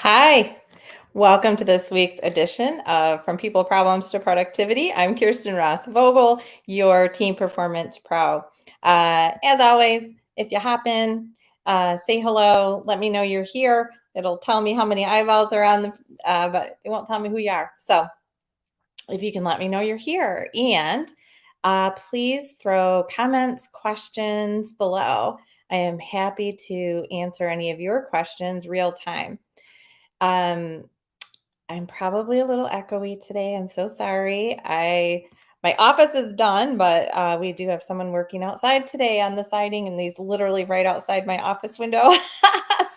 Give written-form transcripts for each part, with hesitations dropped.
Hi, welcome to this week's edition of From People Problems to Productivity. I'm Kirsten Ross Vogel, your team performance pro. As always, if you hop in, say hello, let me know you're here. It'll tell me how many eyeballs are on but it won't tell me who you are. So if you can let me know you're here, and please throw comments, questions below. I am happy to answer any of your questions real time. Um, I'm probably a little echoey today. I'm so sorry. My office is done, but we do have someone working outside today on the siding, and he's literally right outside my office window.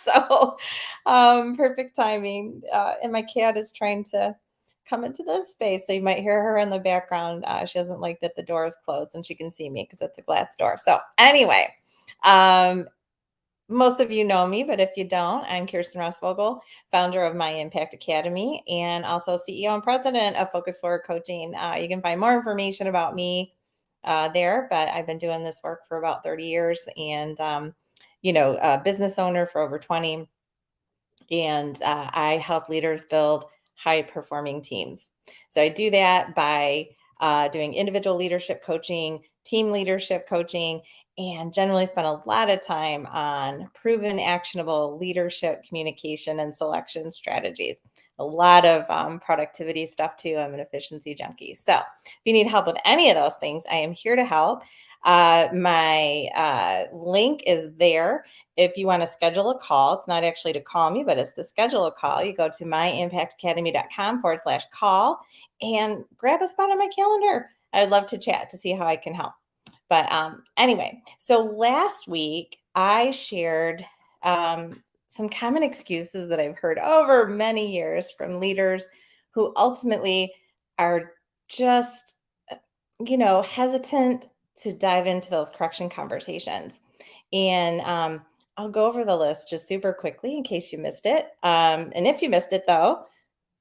So perfect timing. And my cat is trying to come into this space, so you might hear her in the background. She doesn't like that the door is closed and she can see me because it's a glass door. So anyway, um, most of you know me, but if you don't, I'm Kirsten Ross Vogel, founder of My Impact Academy and also CEO and president of Focus Forward Coaching. You can find more information about me there, but I've been doing this work for about 30 years and, a business owner for over 20. And I help leaders build high performing teams. So I do that by doing individual leadership coaching, team leadership coaching, and generally spend a lot of time on proven actionable leadership communication and selection strategies. A lot of productivity stuff too. I'm an efficiency junkie. So if you need help with any of those things, I am here to help. My link is there. If you want to schedule a call, it's not actually to call me, but it's to schedule a call. You go to myimpactacademy.com/call and grab a spot on my calendar. I would love to chat to see how I can help. But anyway, so last week I shared some common excuses that I've heard over many years from leaders who ultimately are just, hesitant to dive into those correction conversations. And I'll go over the list just super quickly in case you missed it. And if you missed it, though,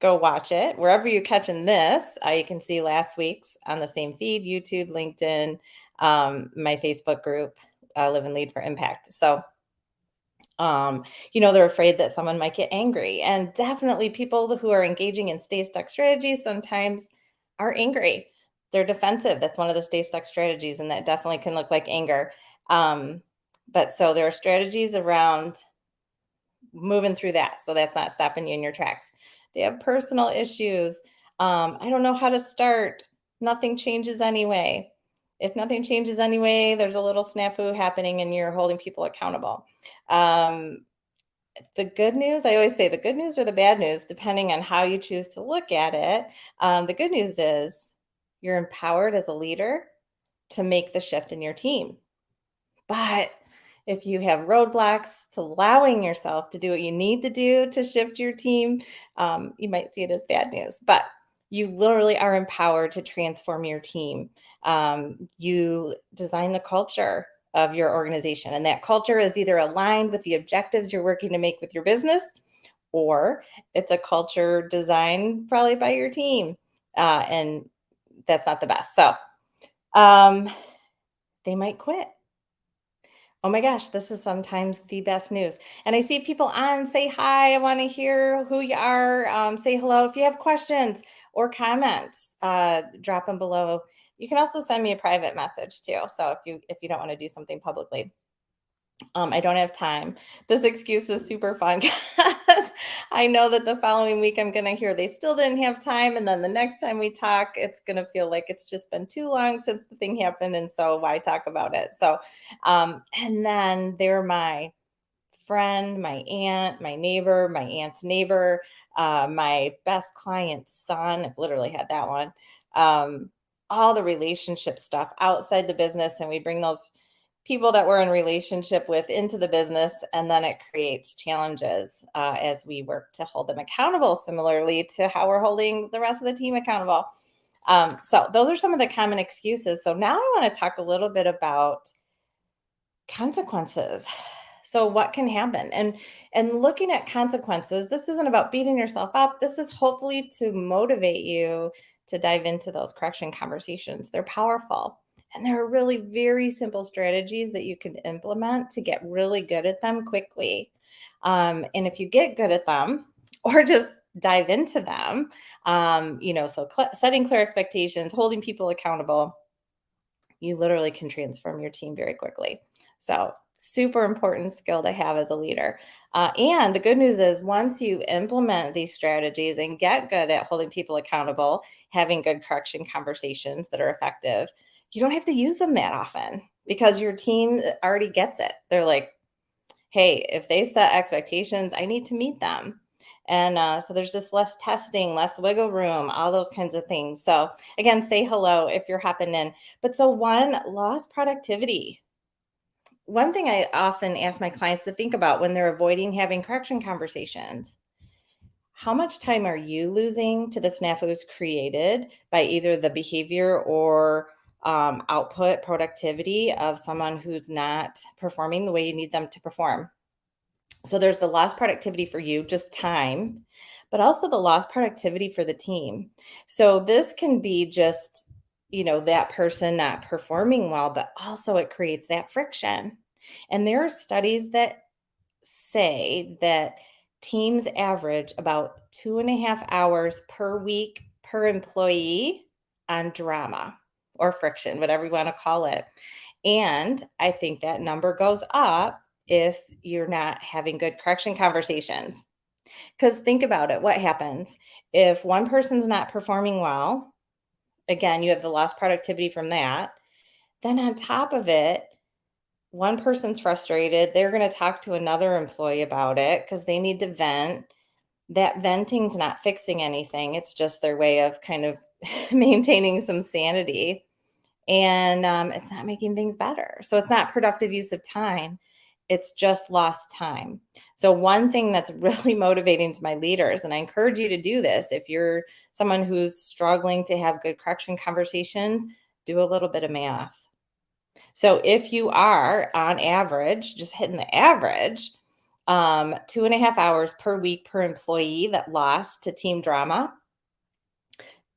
go watch it. Wherever you're catching this, you can see last week's on the same feed: YouTube, LinkedIn, my Facebook group, Live and Lead for Impact. So, they're afraid that someone might get angry. And definitely people who are engaging in stay stuck strategies sometimes are angry. They're defensive. That's one of the stay stuck strategies. And that definitely can look like anger. But so there are strategies around moving through that. So that's not stopping you in your tracks. They have personal issues. I don't know how to start. Nothing changes anyway. If nothing changes anyway, there's a little snafu happening and you're holding people accountable. The good news, I always say the good news or the bad news, depending on how you choose to look at it. The good news is you're empowered as a leader to make the shift in your team. But if you have roadblocks to allowing yourself to do what you need to do to shift your team, you might see it as bad news. But you literally are empowered to transform your team. You design the culture of your organization, and that culture is either aligned with the objectives you're working to make with your business, or it's a culture designed probably by your team. And that's not the best. So um, they might quit. Oh my gosh, this is sometimes the best news. And I see people on, say hi. I want to hear who you are. Say hello. If you have questions or comments, drop them below. You can also send me a private message too. So if you don't want to do something publicly. I don't have time. This excuse is super fun because I know that the following week I'm going to hear they still didn't have time. And then the next time we talk, it's going to feel like it's just been too long since the thing happened. And so why talk about it? So, and then they're my friend, my aunt, my neighbor, my aunt's neighbor, my best client's son. I've literally had that one. All the relationship stuff outside the business. And we bring those people that we're in relationship with into the business, and then it creates challenges as we work to hold them accountable, similarly to how we're holding the rest of the team accountable. So those are some of the common excuses. So now I want to talk a little bit about consequences. So what can happen? And looking at consequences, this isn't about beating yourself up. This is hopefully to motivate you to dive into those correction conversations. They're powerful. And there are really very simple strategies that you can implement to get really good at them quickly. And if you get good at them, or just dive into them. So setting clear expectations, holding people accountable, you literally can transform your team very quickly. So, super important skill to have as a leader. And the good news is, once you implement these strategies and get good at holding people accountable, having good correction conversations that are effective, you don't have to use them that often because your team already gets it. They're like, hey, if they set expectations, I need to meet them. And so there's just less testing, less wiggle room, all those kinds of things. So again, say hello if you're hopping in. But so one, lost productivity. One thing I often ask my clients to think about when they're avoiding having correction conversations: how much time are you losing to the snafus created by either the behavior or output productivity of someone who's not performing the way you need them to perform? So there's the lost productivity for you, just time, but also the lost productivity for the team. So this can be just, that person not performing well, but also it creates that friction. And there are studies that say that teams average about 2.5 hours per week per employee on drama or friction, whatever you want to call it. And I think that number goes up if you're not having good correction conversations. Because think about it, what happens if one person's not performing well? Again, you have the lost productivity from that. Then on top of it, one person's frustrated. They're going to talk to another employee about it because they need to vent. That venting's not fixing anything. It's just their way of kind of maintaining some sanity. And it's not making things better. So it's not productive use of time. It's just lost time. So one thing that's really motivating to my leaders, and I encourage you to do this, if you're someone who's struggling to have good correction conversations, do a little bit of math. So if you are on average, just hitting the average, 2.5 hours per week per employee that lost to team drama,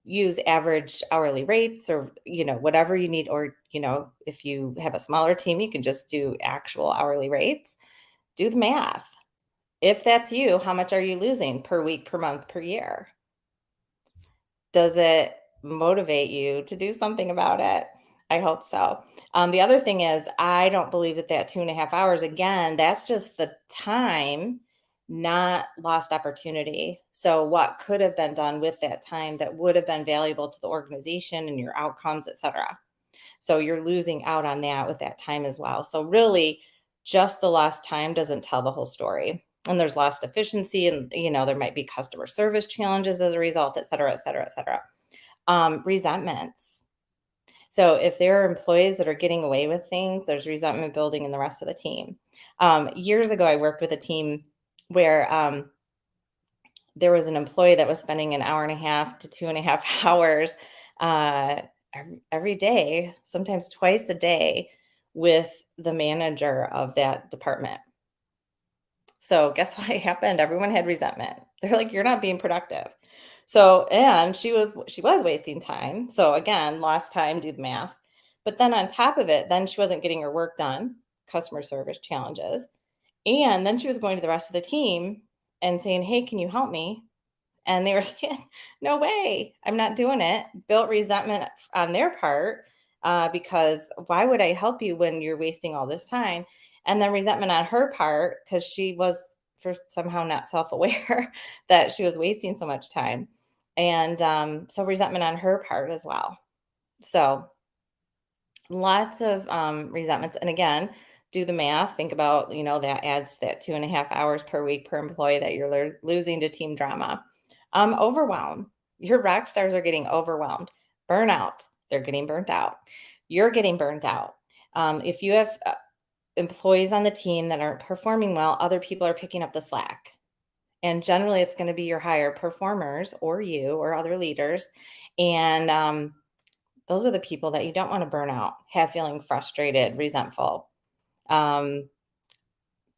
use average hourly rates or whatever you need, or if you have a smaller team, you can just do actual hourly rates. Do the math. If that's you, how much are you losing per week, per month, per year? Does it motivate you to do something about it? I hope so. The other thing is, I don't believe that 2.5 hours, again, that's just the time, not lost opportunity. So what could have been done with that time that would have been valuable to the organization and your outcomes, et cetera. So you're losing out on that with that time as well. So really, just the lost time doesn't tell the whole story. And there's lost efficiency, and there might be customer service challenges as a result, et cetera, et cetera, et cetera. Resentments. So if there are employees that are getting away with things, there's resentment building in the rest of the team. Years ago, I worked with a team where there was an employee that was spending an hour and a half to 2.5 hours every day, sometimes twice a day, with the manager of that department. So guess what happened? Everyone had resentment. They're like, "You're not being productive." So, and she was wasting time. So again, lost time, do the math. But then on top of it, then she wasn't getting her work done, customer service challenges. And then she was going to the rest of the team and saying, "Hey, can you help me?" And they were saying, "No way, I'm not doing it." Built resentment on their part, because why would I help you when you're wasting all this time? And then resentment on her part because she was first somehow not self-aware that she was wasting so much time. And so resentment on her part as well. So lots of resentments. And again, do the math. Think about, that adds that 2.5 hours per week per employee that you're losing to team drama. Overwhelm. Your rock stars are getting overwhelmed. Burnout. They're getting burnt out. You're getting burnt out. If you have employees on the team that aren't performing well, other people are picking up the slack. And generally, it's going to be your higher performers or you or other leaders. And those are the people that you don't want to burn out, have feeling frustrated, resentful.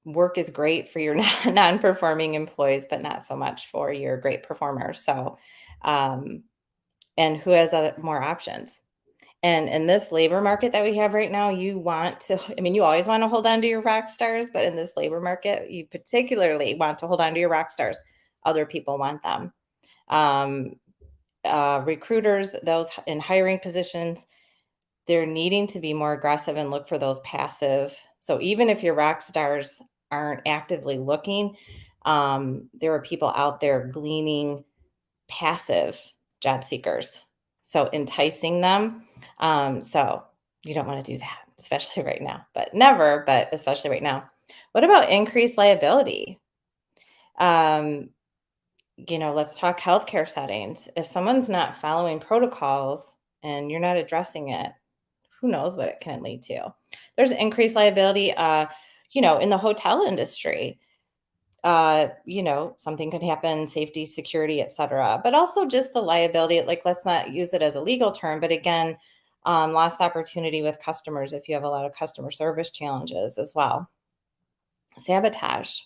Work is great for your non-performing employees, but not so much for your great performers. So, and who has more options? And in this labor market that we have right now, you always want to hold on to your rock stars, but in this labor market, you particularly want to hold on to your rock stars. other people want them. Um, Recruiters, those in hiring positions, they're needing to be more aggressive and look for those passive. So even if your rock stars aren't actively looking, there are people out there gleaning passive job seekers. So enticing them. So you don't want to do that, especially right now, but never, but especially right now. What about increased liability? Um, let's talk healthcare settings. If someone's not following protocols and you're not addressing it, who knows what it can lead to. There's increased liability, in the hotel industry. Something could happen, safety, security, et cetera, but also just the liability. Like, let's not use it as a legal term, but again, lost opportunity with customers if you have a lot of customer service challenges as well. Sabotage.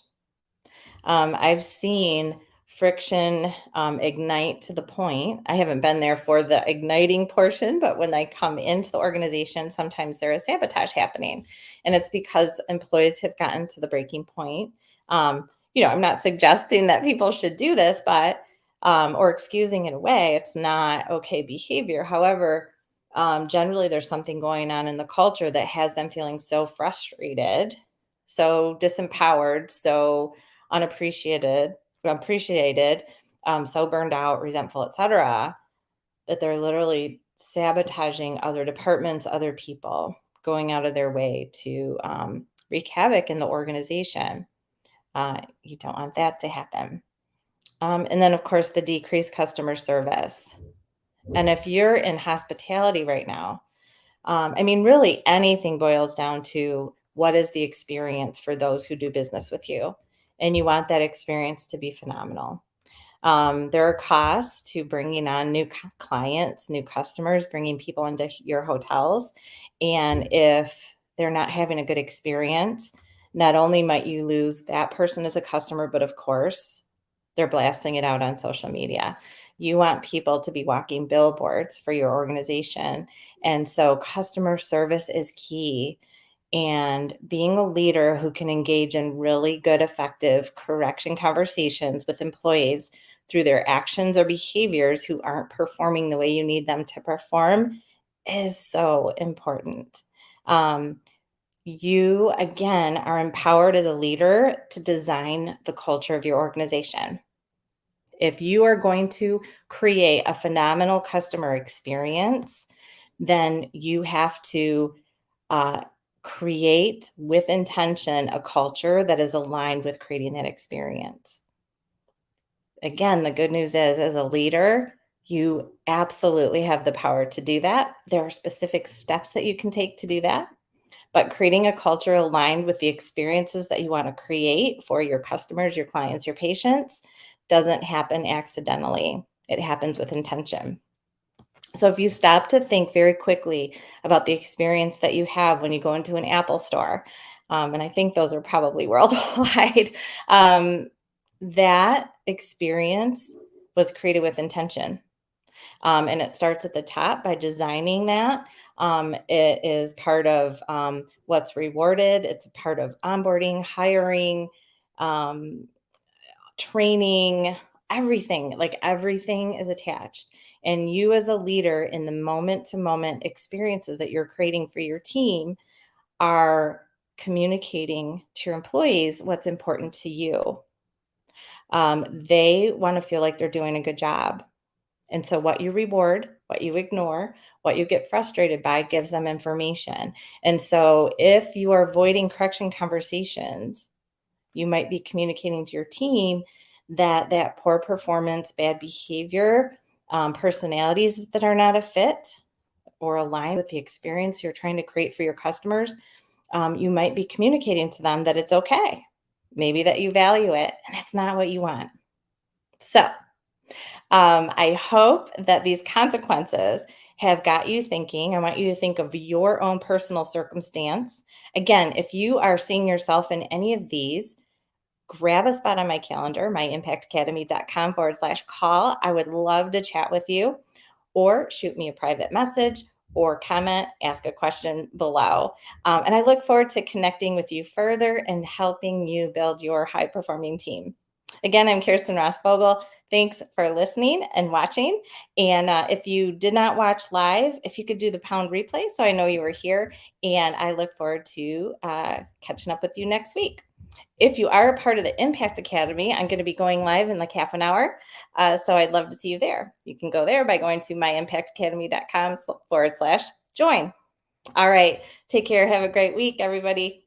I've seen friction ignite to the point. I haven't been there for the igniting portion, but when I come into the organization, sometimes there is sabotage happening. And it's because employees have gotten to the breaking point. I'm not suggesting that people should do this, but, or excusing it away, it's not okay behavior. However, generally there's something going on in the culture that has them feeling so frustrated, so disempowered, so appreciated, so burned out, resentful, etc., that they're literally sabotaging other departments, other people, going out of their way to wreak havoc in the organization. You don't want that to happen. And then, of course, the decreased customer service. And if you're in hospitality right now, really anything boils down to what is the experience for those who do business with you? And you want that experience to be phenomenal. There are costs to bringing on new clients, new customers, bringing people into your hotels. And if they're not having a good experience, not only might you lose that person as a customer, but of course, they're blasting it out on social media. You want people to be walking billboards for your organization. And so customer service is key. And being a leader who can engage in really good, effective correction conversations with employees through their actions or behaviors who aren't performing the way you need them to perform is so important. You, again, are empowered as a leader to design the culture of your organization. If you are going to create a phenomenal customer experience, then you have to uh, create with intention a culture that is aligned with creating that experience. Again, the good news is, as a leader, you absolutely have the power to do that. There are specific steps that you can take to do that, but creating a culture aligned with the experiences that you want to create for your customers, your clients, your patients doesn't happen accidentally. It happens with intention. So if you stop to think very quickly about the experience that you have when you go into an Apple store, and I think those are probably worldwide, that experience was created with intention. And it starts at the top by designing that. It is part of what's rewarded. It's a part of onboarding, hiring, um, training, everything. Like, everything is attached. And you, as a leader, in the moment to moment experiences that you're creating for your team, are communicating to your employees what's important to you. They want to feel like they're doing a good job. And so what you reward, what you ignore, what you get frustrated by gives them information. And so if you are avoiding correction conversations, you might be communicating to your team that poor performance, bad behavior, personalities that are not a fit or aligned with the experience you're trying to create for your customers, you might be communicating to them that it's okay. Maybe that you value it, and it's not what you want. So I hope that these consequences have got you thinking. I want you to think of your own personal circumstance. Again, if you are seeing yourself in any of these, grab a spot on my calendar, myimpactacademy.com/call. I would love to chat with you, or shoot me a private message or comment, ask a question below. And I look forward to connecting with you further and helping you build your high performing team. Again, I'm Kirsten Ross-Vogel. Thanks for listening and watching. And if you did not watch live, if you could do the pound replay, so I know you were here. And I look forward to catching up with you next week. If you are a part of the Impact Academy, I'm going to be going live in like half an hour. So I'd love to see you there. You can go there by going to myimpactacademy.com/join. All right. Take care. Have a great week, everybody.